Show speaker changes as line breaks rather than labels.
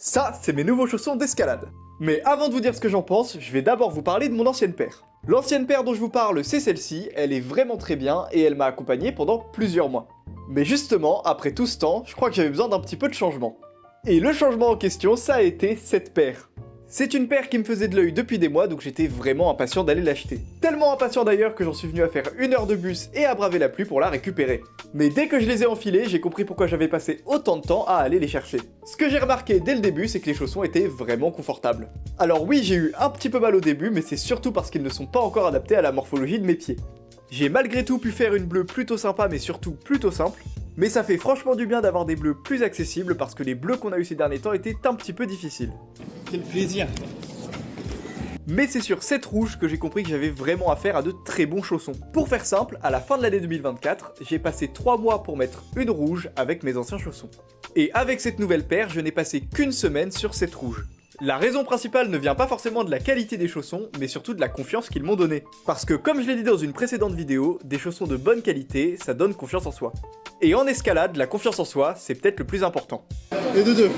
Ça, c'est mes nouveaux chaussons d'escalade. Mais avant de vous dire ce que j'en pense, je vais d'abord vous parler de mon ancienne paire. L'ancienne paire dont je vous parle, c'est celle-ci, elle est vraiment très bien et elle m'a accompagné pendant plusieurs mois. Mais justement, après tout ce temps, je crois que j'avais besoin d'un petit peu de changement. Et le changement en question, ça a été cette paire. C'est une paire qui me faisait de l'œil depuis des mois, donc j'étais vraiment impatient d'aller l'acheter. Tellement impatient d'ailleurs que j'en suis venu à faire 1 heure de bus et à braver la pluie pour la récupérer. Mais dès que je les ai enfilés, j'ai compris pourquoi j'avais passé autant de temps à aller les chercher. Ce que j'ai remarqué dès le début, c'est que les chaussons étaient vraiment confortables. Alors oui, j'ai eu un petit peu mal au début, mais c'est surtout parce qu'ils ne sont pas encore adaptés à la morphologie de mes pieds. J'ai malgré tout pu faire une bleue plutôt sympa, mais surtout plutôt simple. Mais ça fait franchement du bien d'avoir des bleus plus accessibles parce que les bleus qu'on a eu ces derniers temps étaient un petit peu difficiles.
Quel plaisir!
Mais c'est sur cette rouge que j'ai compris que j'avais vraiment affaire à de très bons chaussons. Pour faire simple, à la fin de l'année 2024, j'ai passé 3 mois pour mettre une rouge avec mes anciens chaussons. Et avec cette nouvelle paire, je n'ai passé qu'une semaine sur cette rouge. La raison principale ne vient pas forcément de la qualité des chaussons, mais surtout de la confiance qu'ils m'ont donnée. Parce que comme je l'ai dit dans une précédente vidéo, des chaussons de bonne qualité, ça donne confiance en soi. Et en escalade, la confiance en soi, c'est peut-être le plus important.
Et de deux.